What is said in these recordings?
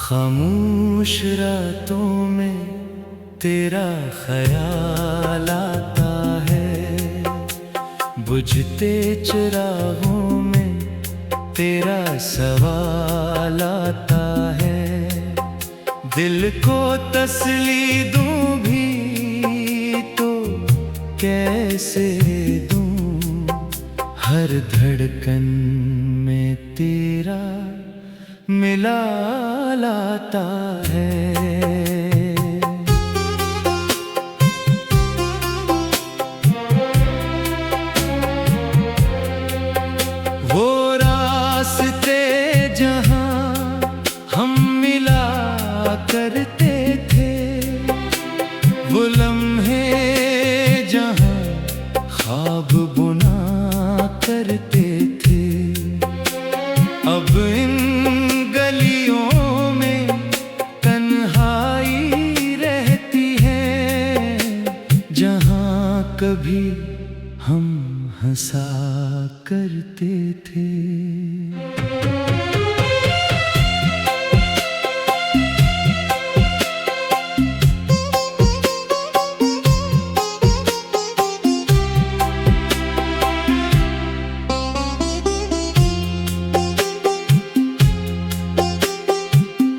खामोश रातों में तेरा ख्याल आता है, बुझते चिरागों में तेरा सवाल आता है। दिल को तसल्ली दूं भी तो कैसे दूं, हर धड़कन में तेरा मिलाल आता है। वो रास्ते जहां हम मिला करते थे, वो लम्हे जहां ख्वाब बुना करते थे, अब इन गलियों में तन्हाई रहती है, जहां कभी हम हंसा करते थे।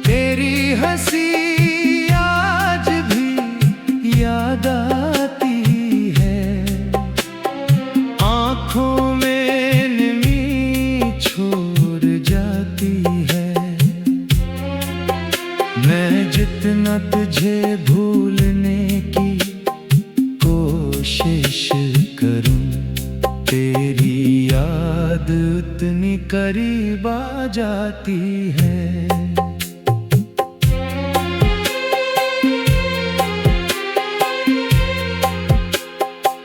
तेरी हंसी आज भी याद आती है, आँखों में नमी छोड़ जाती है। मैं जितना तुझे भूलने की कोशिश करूं, तेरी याद उतनी करीब आ जाती है।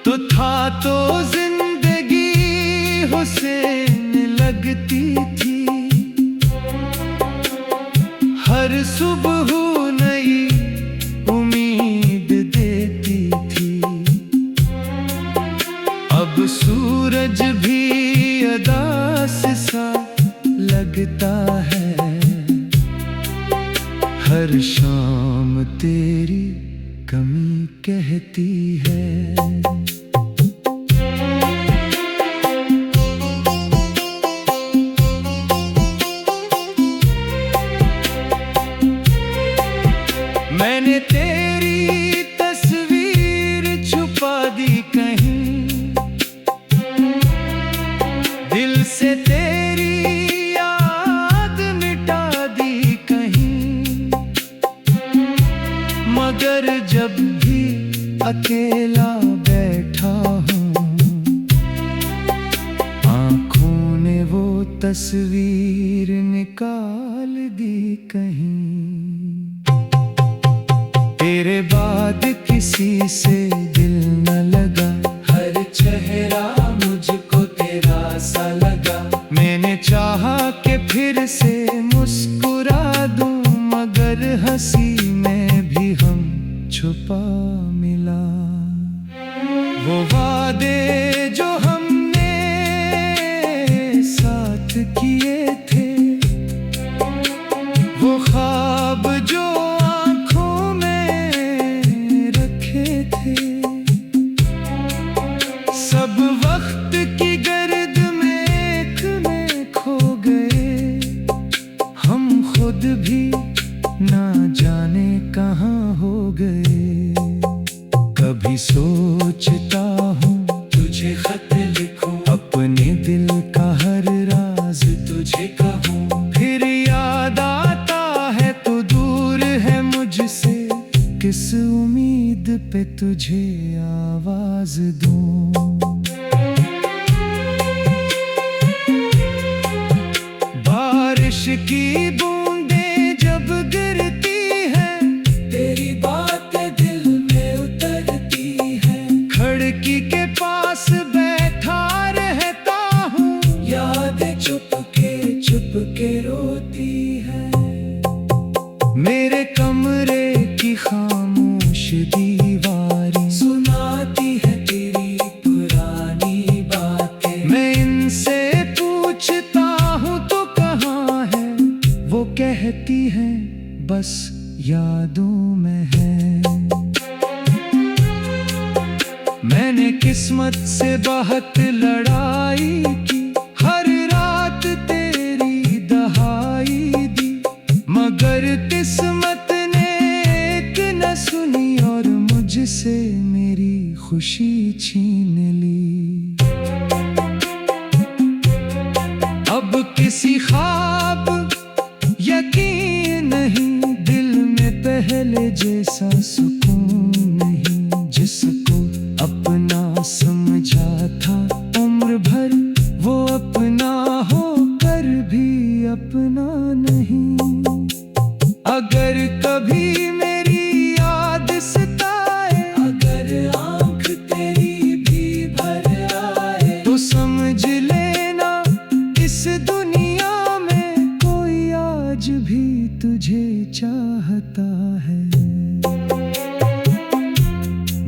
तो था तो जिंदगी हुसैन लगती थी, हर सुबह नई उम्मीद देती थी। अब सूरज भी अदास सा लगता है, हर शाम तेरी कमी कहती है। मैंने तेरी तस्वीर छुपा दी कहीं, दिल से तेरी याद मिटा दी कहीं, मगर जब भी अकेला बैठा हूँ, आँखों ने वो तस्वीर निकाल दी कहीं। तेरे बाद किसी से दिल न लगा, हर चेहरा मुझको तेरा सा लगा। मैंने चाहा कि फिर से मुस्कुरा दूं, मगर हंसी में भी हम छुपा मिला। वो वादे जो हमने साथ किए थे, वो ख्वाब जो सब वक्त की गर्द में एक में खो गए, हम खुद भी ना जाने कहाँ हो गए। कभी सोचता हूँ तुझे खत लिखूं, अपने दिल का हर राज तुझे कहूँ, फिर याद आता है तो दूर है मुझसे, किस उम्मीद पे तुझे आवाज दूं। बारिश की बूंदें जब गिरती हैं, तेरी बातें दिल में उतरती हैं। खिड़की के पास बैठा रहता हूँ, यादें चुपके रोती हैं। मेरे कमरे की खामोश दीवारें सुनाती है तेरी पुरानी बातें। मैं इनसे पूछता हूँ तो कहाँ है, वो कहती है बस यादों में है। मैंने किस्मत से बहुत लड़ाई की, हर रात तेरी दहाई दी, मगर किस्मत ने एक न सुनी और मुझसे मेरी खुशी छीन ली। अब किसी ख्वाब यकीन नहीं, दिल में पहले जैसा सुकून नहीं। जिसको अपना समझा था उम्र भर, वो अपना होकर भी अपना नहीं। अगर कभी मेरी याद सताए, अगर आँख तेरी भी भर आए, तो समझ लेना इस दुनिया में कोई आज भी तुझे चाहता है।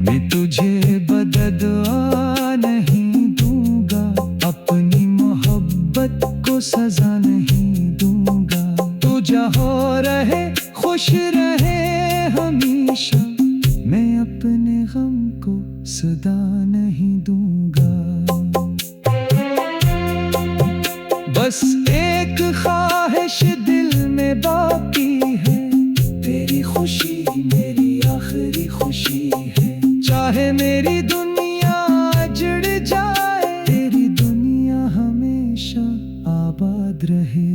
मैं तुझे बददुआ नहीं दूंगा, अपनी मोहब्बत को सजा नहीं दूंगा। तू जहाँ रहे खुश रहे हमेशा, मैं अपने गम को सदा नहीं दूंगा। बस एक ख्वाहिश दिल में बाकी है, तेरी खुशी मेरी आखिरी खुशी है। चाहे मेरी दुनिया उजड़ जाए, तेरी दुनिया हमेशा आबाद रहे।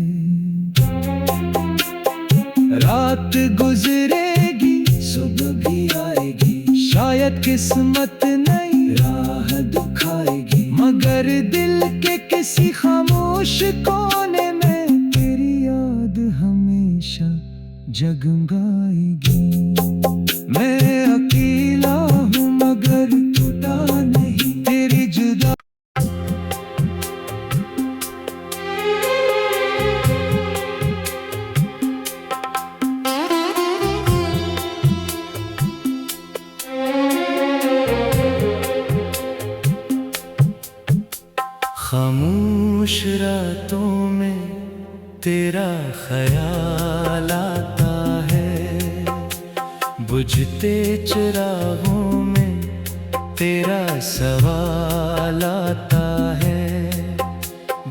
रात गुजरेगी सुबह भी आएगी, शायद किस्मत नई राह दिखाएगी, मगर दिल के किसी खामोश कोने में तेरी याद हमेशा जगमगाएगी। मैं अकेला हूँ मगर टूटा नहीं, तेरी जुदा खामोश रातों में तेरा ख्याल आता है, बुझते चिरागों में तेरा सवाल आता है।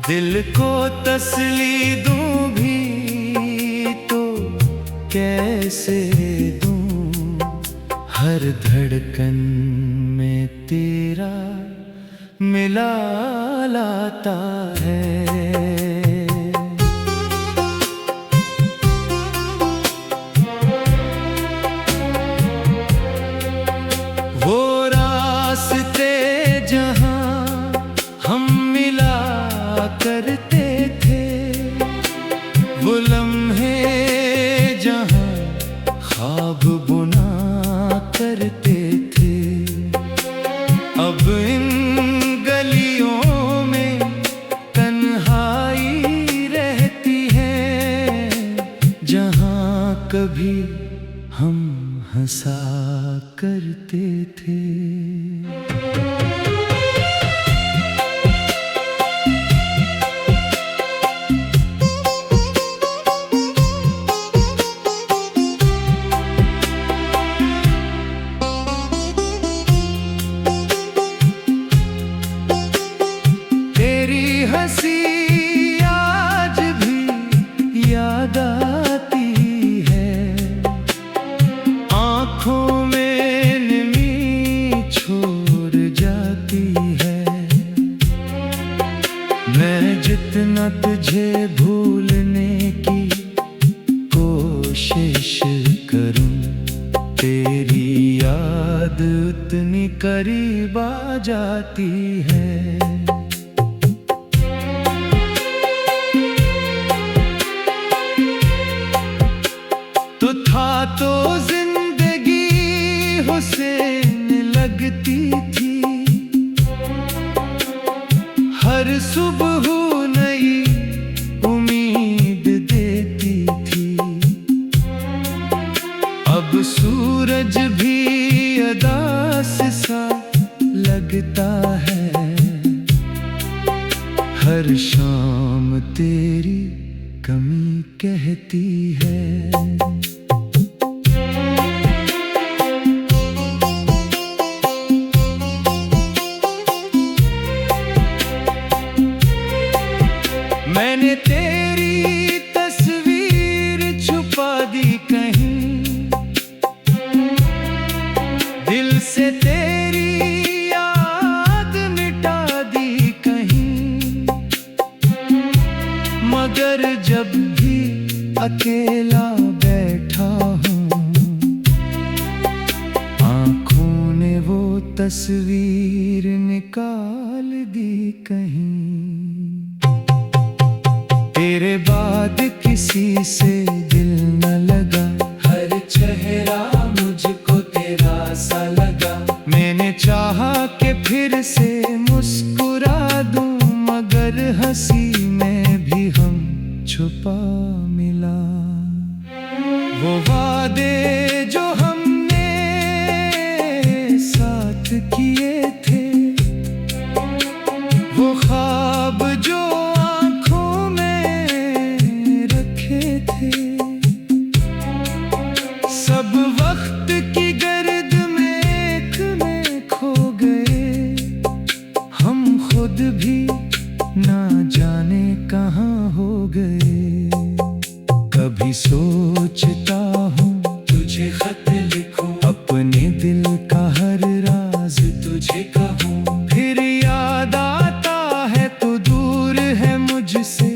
दिल को तसल्ली दूं भी तो कैसे दूं, हर धड़कन में तेरा मिला लाता है। वो रास्ते जहां हम मिला करते थे, वो लम्हे जहां ख्वाब बुना करते थे, अब इन गलियों में तन्हाई रहती है, जहां कभी हम हंसा करते थे। तेरी हंसी आज भी याद आती है, आँखों में नमी छोड़ जाती है। मैं जितना तुझे भूलने की कोशिश करूं, तेरी याद उतनी करीब आ जाती है। तो था तो जिंदगी हुसैन लगती थी, हर सुबह नई उम्मीद देती थी। अब सूरज भी अदास सा लगता है, हर शाम तेरी कमी कहती है। अकेला बैठा हूँ, आंखों ने वो तस्वीर निकाल दी कहीं। तेरे बाद किसी से दिल न लगा, हर चेहरा मुझको तेरा सा लगा। मैंने चाहा कि फिर से मुस्कुरा दूं, मगर हंसी में भी हम छुपा मिला। वो वादे जो हमने साथ किए थे, वो ख्वाब जो आंखों में रखे थे, सब वक्त की गर्द में एक में खो गए। हम खुद भी ना जाने कहाँ हो गए। कभी सोचता हूँ तुझे खत लिखूं, अपने दिल का हर राज तुझे कहूँ। फिर याद आता है तू दूर है मुझसे,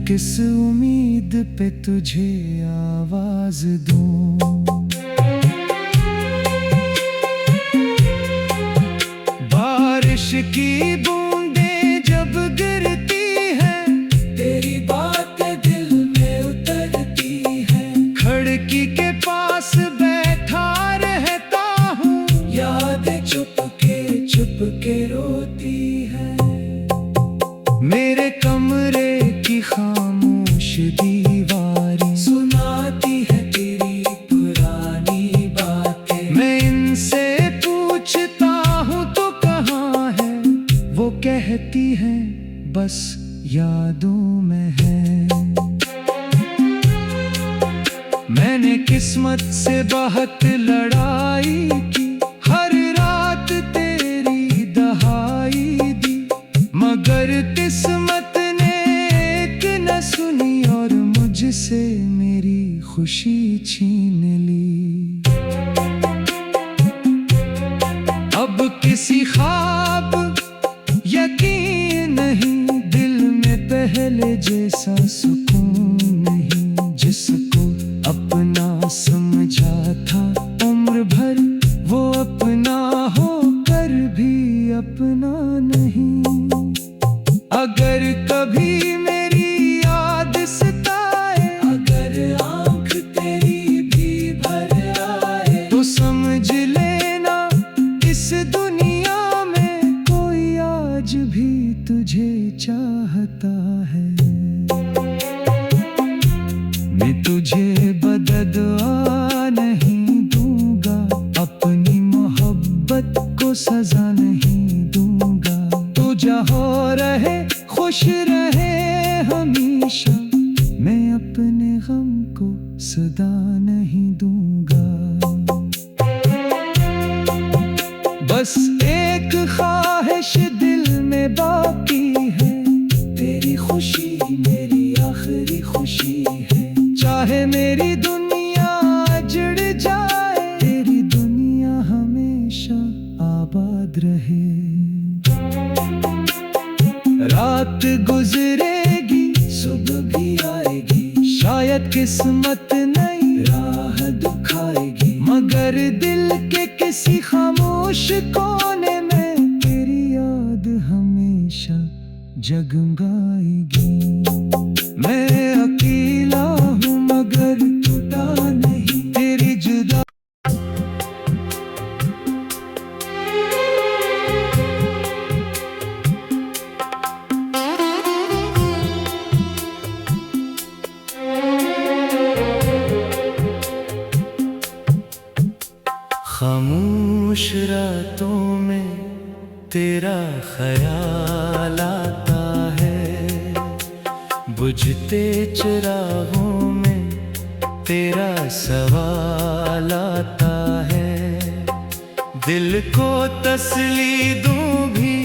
किस उम्मीद पे तुझे आवाज दूं। बारिश की बूंदें जब गिरती हैं, तेरी बातें दिल में उतरती हैं। खिड़की के पास बैठा रहता हूँ, यादें चुपके रोती हैं। मेरे कमरे की खामोश दीवारें सुनाती है तेरी पुरानी बातें। मैं इनसे पूछता हूँ तो कहाँ है, वो कहती है बस यादों में है। मैंने किस्मत से बहुत लड़ाई की, हर रात तेरी दहाई दी, मगर किस्मत ने एक न सुनी और मुझसे मेरी खुशी छीन ली। अब किसी ख्वाब यकीन नहीं, दिल में पहले जैसा सुकून नहीं। जिसको अपना समझा था उम्र भर, वो अपना होकर भी अपना नहीं। अगर कभी मेरी याद सताए, अगर आँख तेरी भी भर आए, तो समझ लेना इस दुनिया में कोई आज भी तुझे चाहता है। मैं तुझे बददुआ नहीं दूंगा, अपनी मोहब्बत को सजा नहीं दूंगा। तू जहाँ रहे खुश रहे हमेशा, मैं अपने गम को सदा नहीं दूंगा। बस एक ख्वाहिश दिल में बाकी है, तेरी खुशी मेरी आखिरी खुशी है। चाहे मेरी दुनिया जड़ जाए, तेरी दुनिया हमेशा आबाद रहे। रात गुजरेगी सुबह भी आएगी, शायद किस्मत नई राह दिखाएगी, मगर दिल के किसी खामोश कोने में तेरी याद हमेशा जगमगाएगी। मैं अकेला हूँ मगर टूटा नहीं, तेरी जुदा। खामोश रातों में तेरा ख्याल आता है, बुझते चिरागों में तेरा सवाल आता है। दिल को तसल्ली दूं भी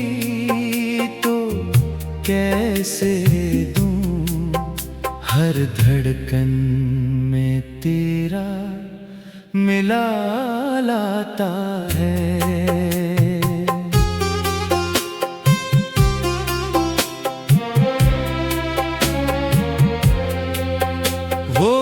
तो कैसे दूं, हर धड़कन में तेरा मिला लाता है। वो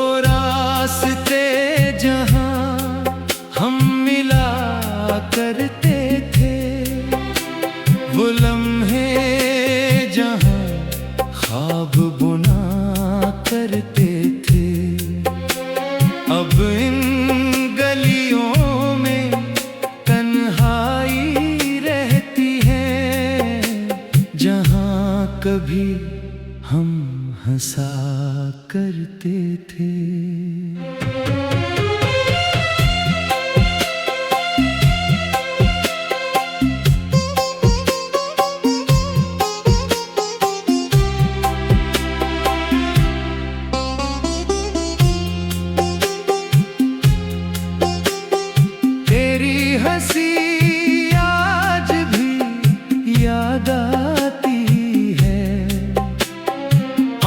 थे। हंसी आज भी याद आती है,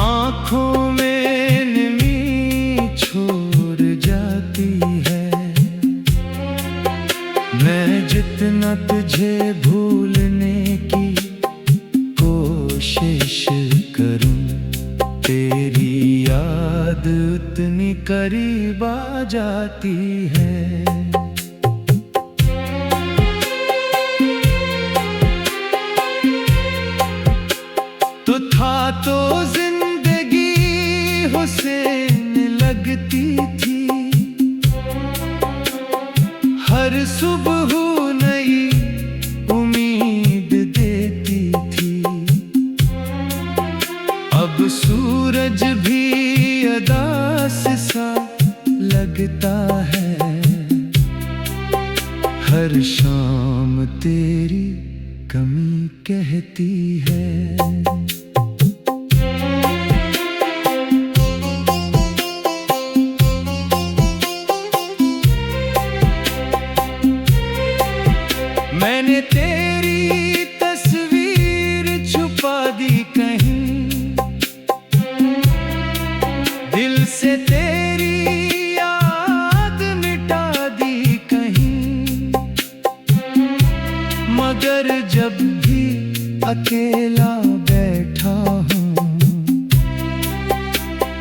आंखों में नमी छोड़ जाती है। मैं जितना तुझे भूलने की कोशिश करूं, तेरी याद उतनी करीब आ जाती है। तो था तो जिंदगी हुसैन लगती थी, हर सुबह नई उम्मीद देती थी। अब सूरज भी अदास सा लगता है, हर शाम तेरी कमी कहती है। मैंने तेरी तस्वीर छुपा दी कहीं, दिल से तेरी याद मिटा दी कहीं। मगर जब भी अकेला बैठा हूँ,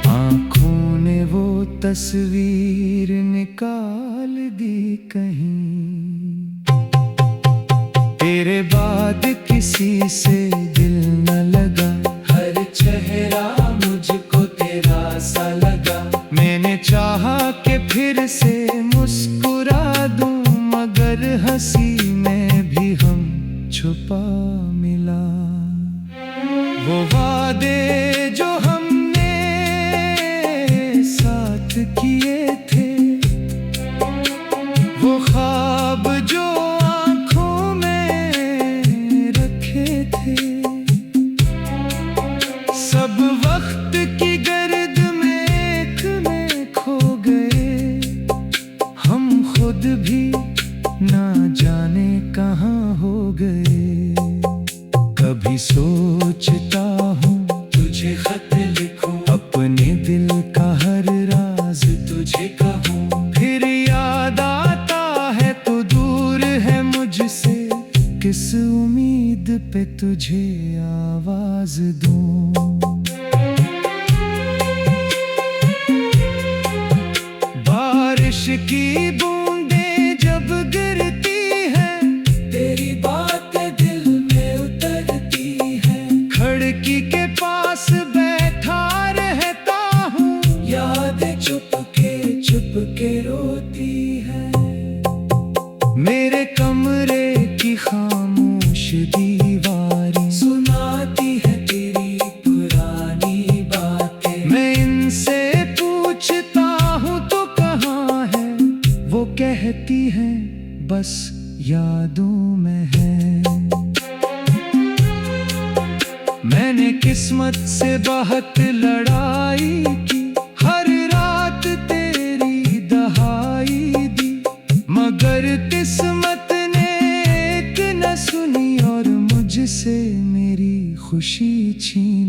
आँखों ने वो तस्वीर निकाल दी कहीं। तेरे बाद किसी से दिल न लगा, हर चेहरा मुझको तेरा सा लगा। मैंने चाहा कि फिर से मुस्कुरा दूं, मगर हंसी में भी हम छुपा मिला। वो वादे जो हमने साथ किए थे, वो ख्वाब जो सब वक्त की गर्द में एक में खो गए। हम खुद भी ना जाने कहाँ हो गए। कभी सोचता हूँ तुझे खत लिखूं, अपने दिल का हर राज तुझे कहूँ। फिर याद आता है तो दूर है मुझसे, किस उम्मीद पे तुझे आवाज दूं। बारिश की बूंदें जब गिरती हैं, तेरी बातें दिल में उतरती हैं। खिड़की के पास बैठा रहता हूँ, यादें चुप के रोती हैं। मेरे कमरे की खामोश दीवारें सुनाती है तेरी पुरानी बातें। मैं इनसे पूछता हूँ तो कहाँ है, वो कहती है बस यादों में है। मैंने किस्मत से बहुत लड़ाई की, हर रात तेरी दहाई दी। मगर किस्मत ने एक न सुनी और मुझसे मेरी खुशी छीन